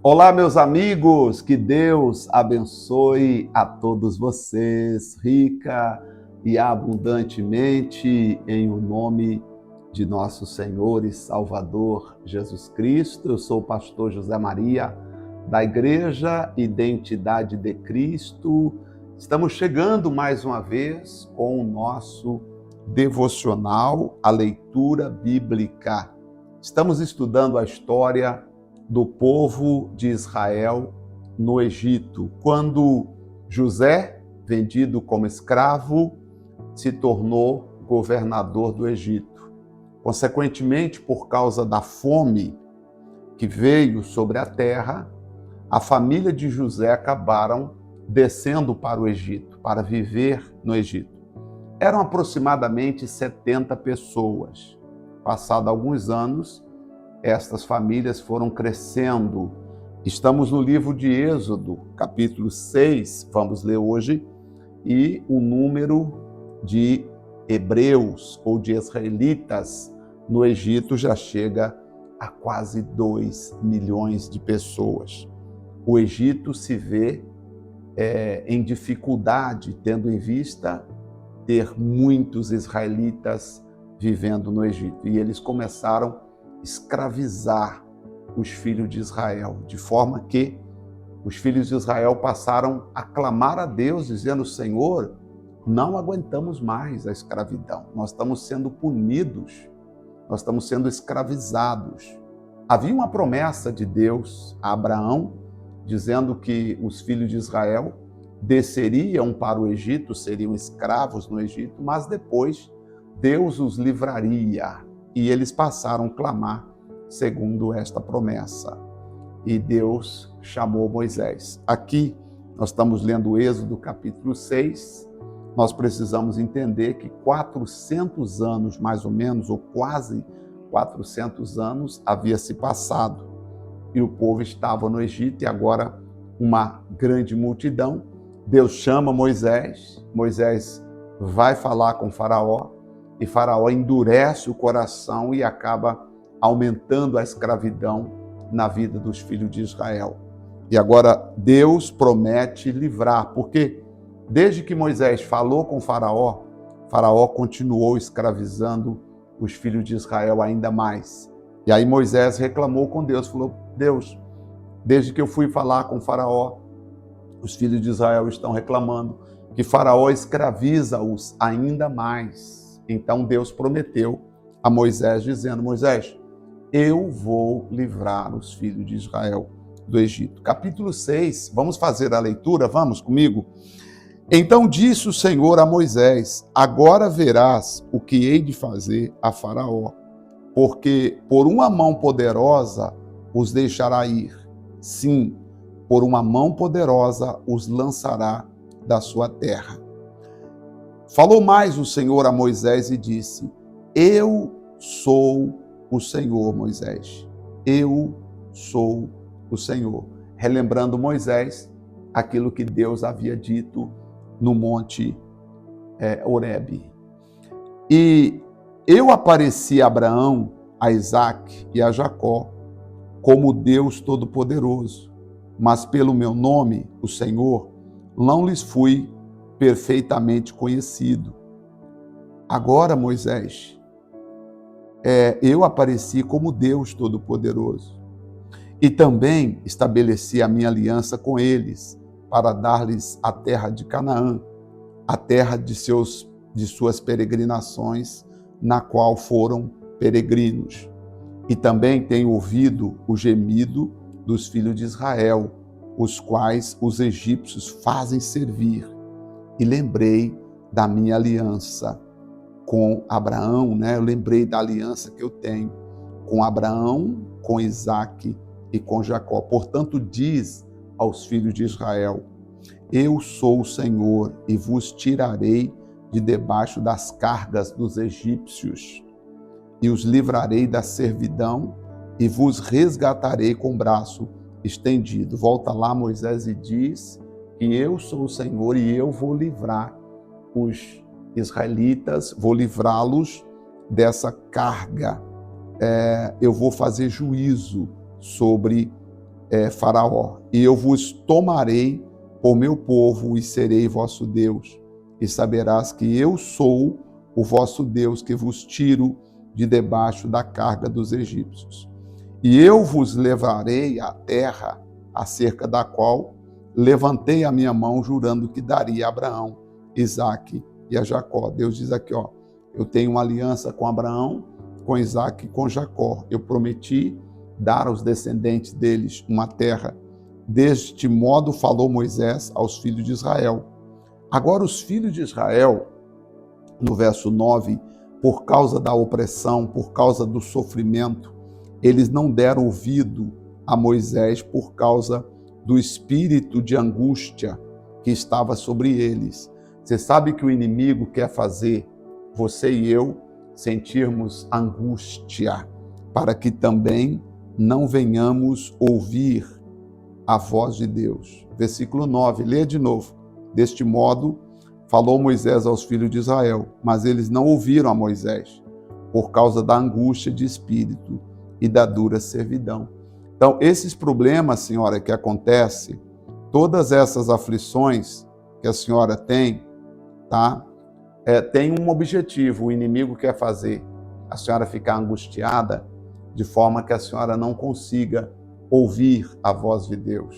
Olá, meus amigos, que Deus abençoe a todos vocês, rica e abundantemente, em o nome de nosso Senhor e Salvador Jesus Cristo. Eu sou o pastor José Maria, da Igreja Identidade de Cristo. Estamos chegando mais uma vez com o nosso devocional, a leitura bíblica. Estamos estudando a história do povo de Israel no Egito, quando José, vendido como escravo, se tornou governador do Egito. Consequentemente, por causa da fome que veio sobre a terra, a família de José acabaram descendo para o Egito, para viver no Egito. Eram aproximadamente 70 pessoas. Passado alguns anos, estas famílias foram crescendo. Estamos no livro de Êxodo, capítulo 6, vamos ler hoje, e o número de hebreus ou de israelitas no Egito já chega a quase 2 milhões de pessoas. O Egito se vê em dificuldade, tendo em vista ter muitos israelitas vivendo no Egito. E eles começaram escravizar os filhos de Israel, de forma que os filhos de Israel passaram a clamar a Deus, dizendo: Senhor, não aguentamos mais a escravidão, nós estamos sendo punidos, nós estamos sendo escravizados. Havia uma promessa de Deus a Abraão, dizendo que os filhos de Israel desceriam para o Egito, seriam escravos no Egito, mas depois Deus os livraria. E eles passaram a clamar segundo esta promessa. E Deus chamou Moisés. Aqui nós estamos lendo o Êxodo capítulo 6. Nós precisamos entender que 400 anos, mais ou menos, ou quase 400 anos, havia se passado. E o povo estava no Egito e agora uma grande multidão. Deus chama Moisés. Moisés vai falar com Faraó. E Faraó endurece o coração e acaba aumentando a escravidão na vida dos filhos de Israel. E agora Deus promete livrar, porque desde que Moisés falou com Faraó, Faraó continuou escravizando os filhos de Israel ainda mais. E aí Moisés reclamou com Deus, falou: Deus, desde que eu fui falar com Faraó, os filhos de Israel estão reclamando que Faraó escraviza-os ainda mais. Então Deus prometeu a Moisés, dizendo: Moisés, eu vou livrar os filhos de Israel do Egito. Capítulo 6, vamos fazer a leitura? Vamos comigo? Então disse o Senhor a Moisés: agora verás o que hei de fazer a Faraó, porque por uma mão poderosa os deixará ir. Sim, por uma mão poderosa os lançará da sua terra. Falou mais o Senhor a Moisés e disse: eu sou o Senhor, Moisés. Eu sou o Senhor. Relembrando Moisés aquilo que Deus havia dito no monte Horebe. E eu apareci a Abraão, a Isaque e a Jacó como Deus Todo-Poderoso, mas pelo meu nome, o Senhor, não lhes fui perfeitamente conhecido. Agora, Moisés, eu apareci como Deus Todo-Poderoso e também estabeleci a minha aliança com eles para dar-lhes a terra de Canaã, a terra de suas peregrinações, na qual foram peregrinos. E também tenho ouvido o gemido dos filhos de Israel, os quais os egípcios fazem servir. E lembrei da minha aliança com Abraão, né? Eu lembrei da aliança que eu tenho com Abraão, com Isaque e com Jacó. Portanto, diz aos filhos de Israel: eu sou o Senhor e vos tirarei de debaixo das cargas dos egípcios e os livrarei da servidão e vos resgatarei com o braço estendido. Volta lá, Moisés, e diz que eu sou o Senhor e eu vou livrar os israelitas, vou livrá-los dessa carga. Eu vou fazer juízo sobre Faraó, e eu vos tomarei por meu povo e serei vosso Deus, e saberás que eu sou o vosso Deus, que vos tiro de debaixo da carga dos egípcios. E eu vos levarei à terra acerca da qual levantei a minha mão, jurando que daria a Abraão, Isaque e a Jacó. Deus diz aqui, ó, eu tenho uma aliança com Abraão, com Isaque e com Jacó. Eu prometi dar aos descendentes deles uma terra. Deste modo falou Moisés aos filhos de Israel. Agora os filhos de Israel, no verso 9, por causa da opressão, por causa do sofrimento, eles não deram ouvido a Moisés por causa do espírito de angústia que estava sobre eles. Você sabe que o inimigo quer fazer você e eu sentirmos angústia, para que também não venhamos ouvir a voz de Deus. Versículo 9, lê de novo. Deste modo, falou Moisés aos filhos de Israel, mas eles não ouviram a Moisés, por causa da angústia de espírito e da dura servidão. Então, esses problemas, senhora, que acontecem, todas essas aflições que a senhora tem, tá? Tem um objetivo, o inimigo quer fazer a senhora ficar angustiada, de forma que a senhora não consiga ouvir a voz de Deus.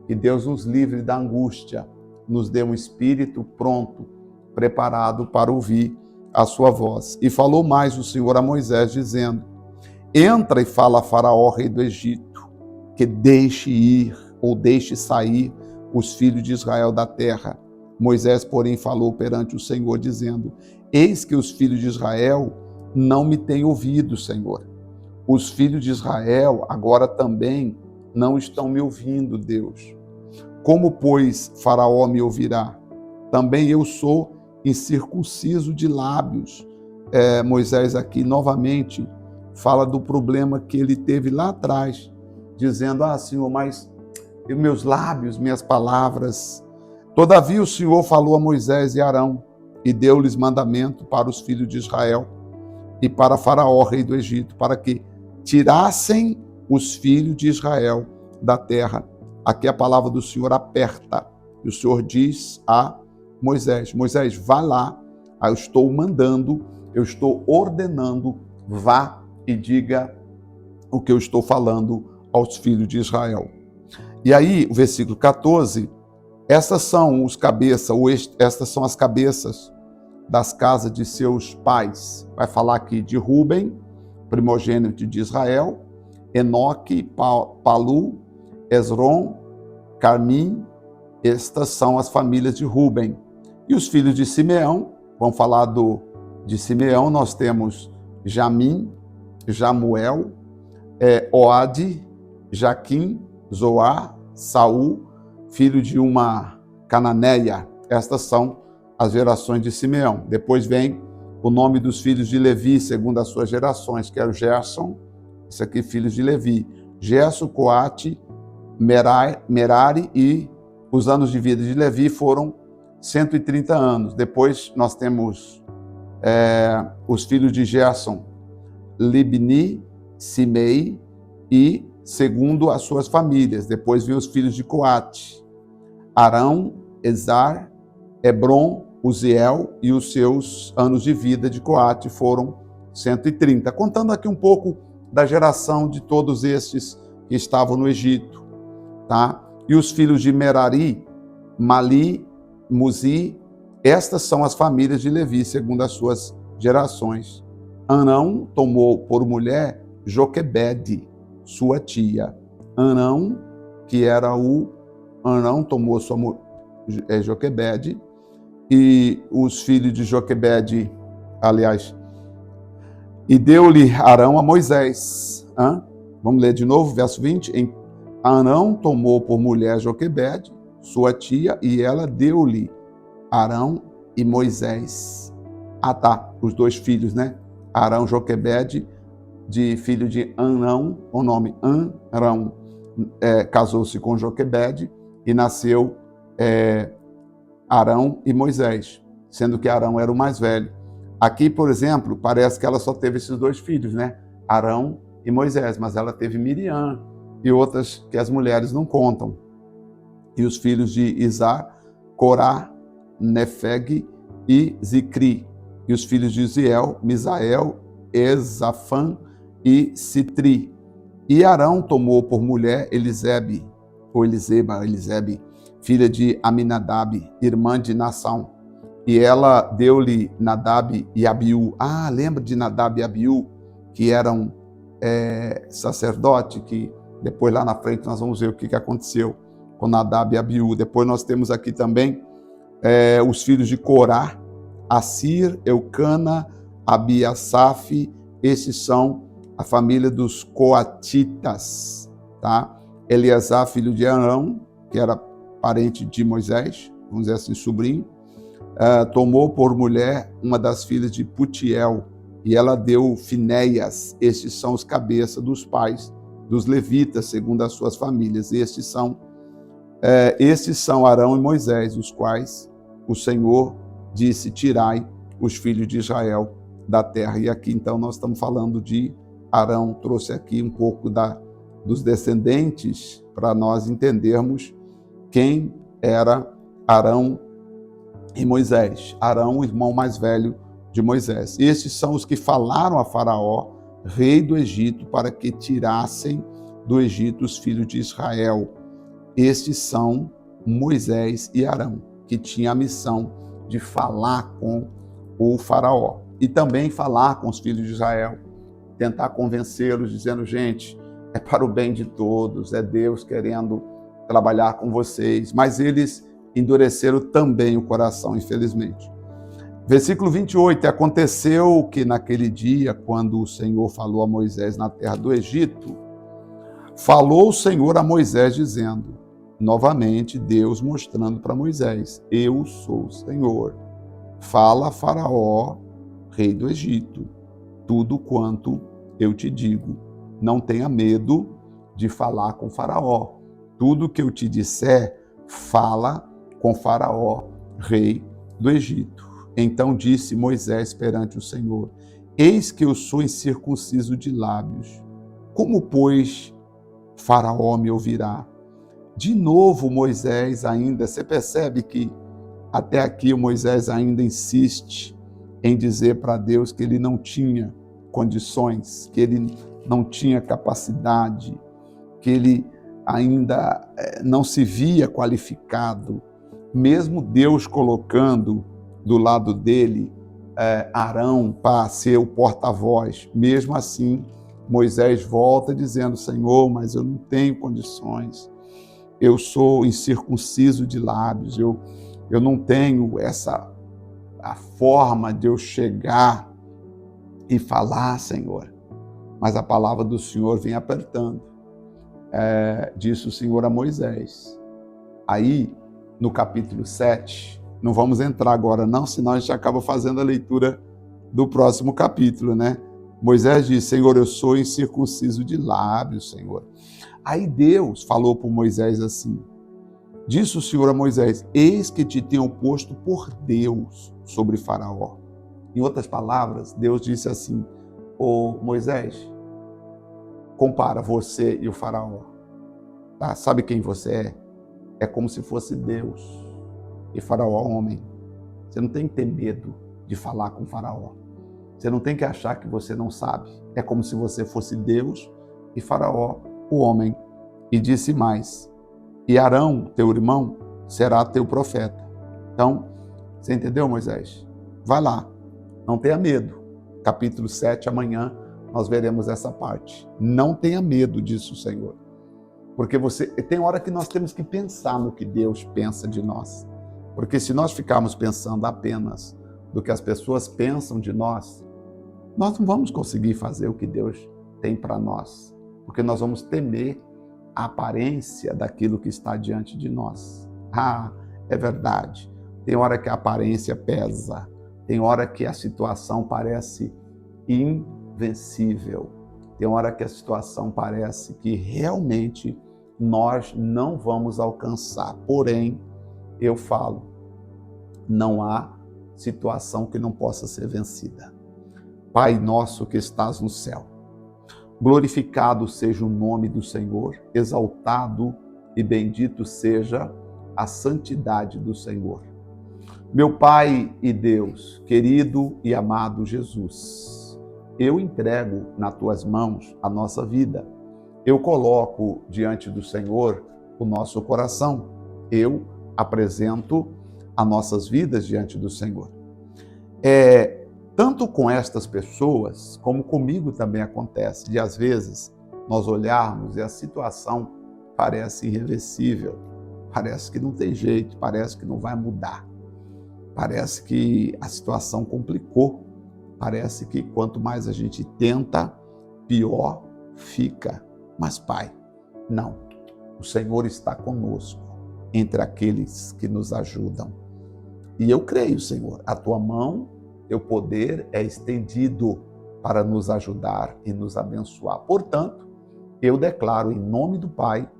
Que Deus nos livre da angústia, nos dê um espírito pronto, preparado para ouvir a sua voz. E falou mais o Senhor a Moisés, dizendo: entra e fala a Faraó, rei do Egito, que deixe ir ou deixe sair os filhos de Israel da terra. Moisés, porém, falou perante o Senhor, dizendo: eis que os filhos de Israel não me têm ouvido, Senhor. Os filhos de Israel agora também não estão me ouvindo, Deus. Como, pois, Faraó me ouvirá? Também eu sou incircunciso de lábios. Moisés aqui novamente fala do problema que ele teve lá atrás, dizendo: Senhor, mas meus lábios, minhas palavras. Todavia o Senhor falou a Moisés e Arão e deu-lhes mandamento para os filhos de Israel e para Faraó, rei do Egito, para que tirassem os filhos de Israel da terra. Aqui a palavra do Senhor aperta. E o Senhor diz a Moisés: Moisés, vá lá, eu estou mandando, eu estou ordenando, vá e diga o que eu estou falando aos filhos de Israel. E aí, o versículo 14, estas são as cabeças das casas de seus pais. Vai falar aqui de Ruben, primogênito de Israel, Enoque, Palu, Esrom, Carmim. Estas são as famílias de Ruben. E os filhos de Simeão, vamos falar de Simeão, nós temos Jamim, Jamuel, Oade, Jaquim, Zoar, Saul, filho de uma cananeia. Estas são as gerações de Simeão. Depois vem o nome dos filhos de Levi, segundo as suas gerações, que era o Gerson, isso aqui, filhos de Levi, Gerson, Coate, Merari, e os anos de vida de Levi foram 130 anos. Depois nós temos os filhos de Gerson, Libni, Simei, e segundo as suas famílias. Depois vem os filhos de Coate, Arão, Ezar, Hebron, Uziel, e os seus anos de vida de Coate foram 130. Contando aqui um pouco da geração de todos estes que estavam no Egito, tá? E os filhos de Merari, Mali, Muzi, estas são as famílias de Levi, segundo as suas gerações. Arão tomou por mulher Joquebede, sua tia. Arão, que era Arão tomou sua Joquebede, e os filhos de Joquebede, aliás, e deu-lhe Arão a Moisés. Vamos ler de novo, verso 20. Arão tomou por mulher Joquebede, sua tia, e ela deu-lhe Arão e Moisés. Os dois filhos, né? Arão, Joquebede, filho de Arão, o nome Arão, casou-se com Joquebede e nasceu Arão e Moisés, sendo que Arão era o mais velho. Aqui, por exemplo, parece que ela só teve esses dois filhos, né? Arão e Moisés, mas ela teve Miriam, e outras que as mulheres não contam. E os filhos de Izá, Corá, Nefeg e Zicri. E os filhos de Uziel, Misael, Ezafã e Citri. E Arão tomou por mulher Elisebe, filha de Aminadab, irmã de Nassão. E ela deu-lhe Nadab e Abiú. Lembra de Nadab e Abiú, que eram sacerdote, que depois lá na frente nós vamos ver o que aconteceu com Nadab e Abiú. Depois nós temos aqui também os filhos de Corá, Assir, Eucana, Abiasaf. Esses são a família dos coatitas, tá? Eleazar, filho de Arão, que era parente de Moisés, vamos dizer assim, sobrinho, tomou por mulher uma das filhas de Putiel, e ela deu Finéias. Estes são os cabeças dos pais dos levitas, segundo as suas famílias. Estes são Arão e Moisés, os quais o Senhor disse: tirai os filhos de Israel da terra. E aqui então nós estamos falando de Arão, trouxe aqui um pouco dos descendentes para nós entendermos quem era Arão e Moisés. Arão, o irmão mais velho de Moisés. Estes são os que falaram a Faraó, rei do Egito, para que tirassem do Egito os filhos de Israel. Estes são Moisés e Arão, que tinham a missão de falar com o Faraó e também falar com os filhos de Israel, tentar convencê-los, dizendo: gente, é para o bem de todos, é Deus querendo trabalhar com vocês. Mas eles endureceram também o coração, infelizmente. Versículo 28, aconteceu que naquele dia, quando o Senhor falou a Moisés na terra do Egito, falou o Senhor a Moisés dizendo, novamente Deus mostrando para Moisés: eu sou o Senhor, fala a Faraó, rei do Egito, tudo quanto eu te digo. Não tenha medo de falar com Faraó. Tudo que eu te disser, fala com Faraó, rei do Egito. Então disse Moisés perante o Senhor: eis que eu sou incircunciso de lábios. Como, pois, Faraó me ouvirá? De novo Moisés ainda, você percebe que até aqui o Moisés ainda insiste em dizer para Deus que ele não tinha condições, que ele não tinha capacidade, que ele ainda não se via qualificado, mesmo Deus colocando do lado dele Arão para ser o porta-voz. Mesmo assim, Moisés volta dizendo: Senhor, mas eu não tenho condições, eu sou incircunciso de lábios, eu não tenho a forma de eu chegar e falar, Senhor. Mas a palavra do Senhor vem apertando. Disse o Senhor a Moisés. Aí, no capítulo 7, não vamos entrar agora não, senão a gente acaba fazendo a leitura do próximo capítulo, né? Moisés disse: Senhor, eu sou incircunciso de lábios, Senhor. Aí Deus falou para Moisés assim: disse o Senhor a Moisés: eis que te tenho posto por Deus sobre Faraó. Em outras palavras, Deus disse assim: ô Moisés, compara você e o Faraó. Tá? Sabe quem você é? É como se fosse Deus e Faraó homem. Você não tem que ter medo de falar com Faraó. Você não tem que achar que você não sabe. É como se você fosse Deus e Faraó o homem. E disse mais: e Arão, teu irmão, será teu profeta. Então, você entendeu, Moisés? Vai lá, não tenha medo. Capítulo 7, amanhã nós veremos essa parte. Não tenha medo disso, Senhor. Porque tem hora que nós temos que pensar no que Deus pensa de nós. Porque se nós ficarmos pensando apenas do que as pessoas pensam de nós, nós não vamos conseguir fazer o que Deus tem para nós. Porque nós vamos temer a aparência daquilo que está diante de nós. É verdade. Tem hora que a aparência pesa. Tem hora que a situação parece invencível. Tem hora que a situação parece que realmente nós não vamos alcançar. Porém, eu falo, não há situação que não possa ser vencida. Pai nosso que estás no céu, Glorificado seja o nome do Senhor, exaltado e bendito seja a santidade do Senhor. Meu Pai e Deus, querido e amado Jesus, eu entrego nas tuas mãos a nossa vida. Eu coloco diante do Senhor o nosso coração. Eu apresento as nossas vidas diante do Senhor. Tanto com estas pessoas, como comigo também acontece, de às vezes nós olharmos e a situação parece irreversível, parece que não tem jeito, parece que não vai mudar, parece que a situação complicou, parece que quanto mais a gente tenta, pior fica. Mas Pai, não, o Senhor está conosco, entre aqueles que nos ajudam. E eu creio, Senhor, a tua mão, teu poder é estendido para nos ajudar e nos abençoar. Portanto, eu declaro em nome do Pai,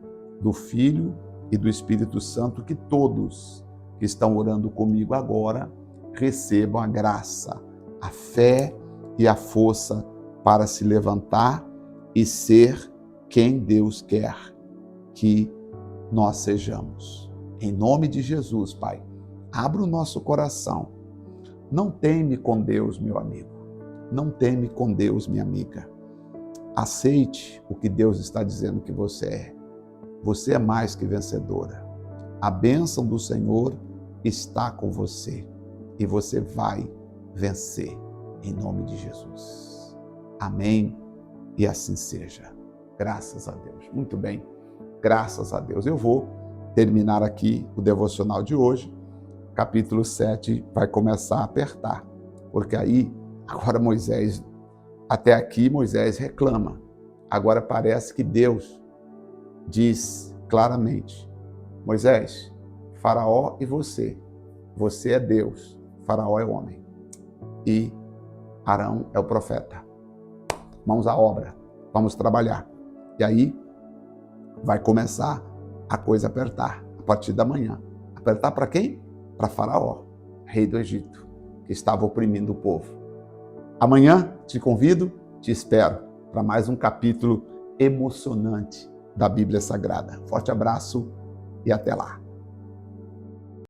do Filho e do Espírito Santo que todos que estão orando comigo agora recebam a graça, a fé e a força para se levantar e ser quem Deus quer que nós sejamos. Em nome de Jesus, Pai, abra o nosso coração. Não teme com Deus, meu amigo. Não teme com Deus, minha amiga. Aceite o que Deus está dizendo que você é. Você é mais que vencedora. A bênção do Senhor está com você e você vai vencer em nome de Jesus. Amém. E assim seja. Graças a Deus. Muito bem. Graças a Deus. Eu vou terminar aqui o devocional de hoje. Capítulo 7 vai começar a apertar, porque aí, agora Moisés, até aqui Moisés reclama. Agora parece que Deus diz claramente: Moisés, Faraó e você é Deus, Faraó é homem e Arão é o profeta. Mãos à obra, vamos trabalhar. E aí vai começar a coisa apertar, a partir da manhã. Apertar para quem? Para Faraó, rei do Egito, que estava oprimindo o povo. Amanhã te convido, te espero para mais um capítulo emocionante da Bíblia Sagrada. Forte abraço e até lá.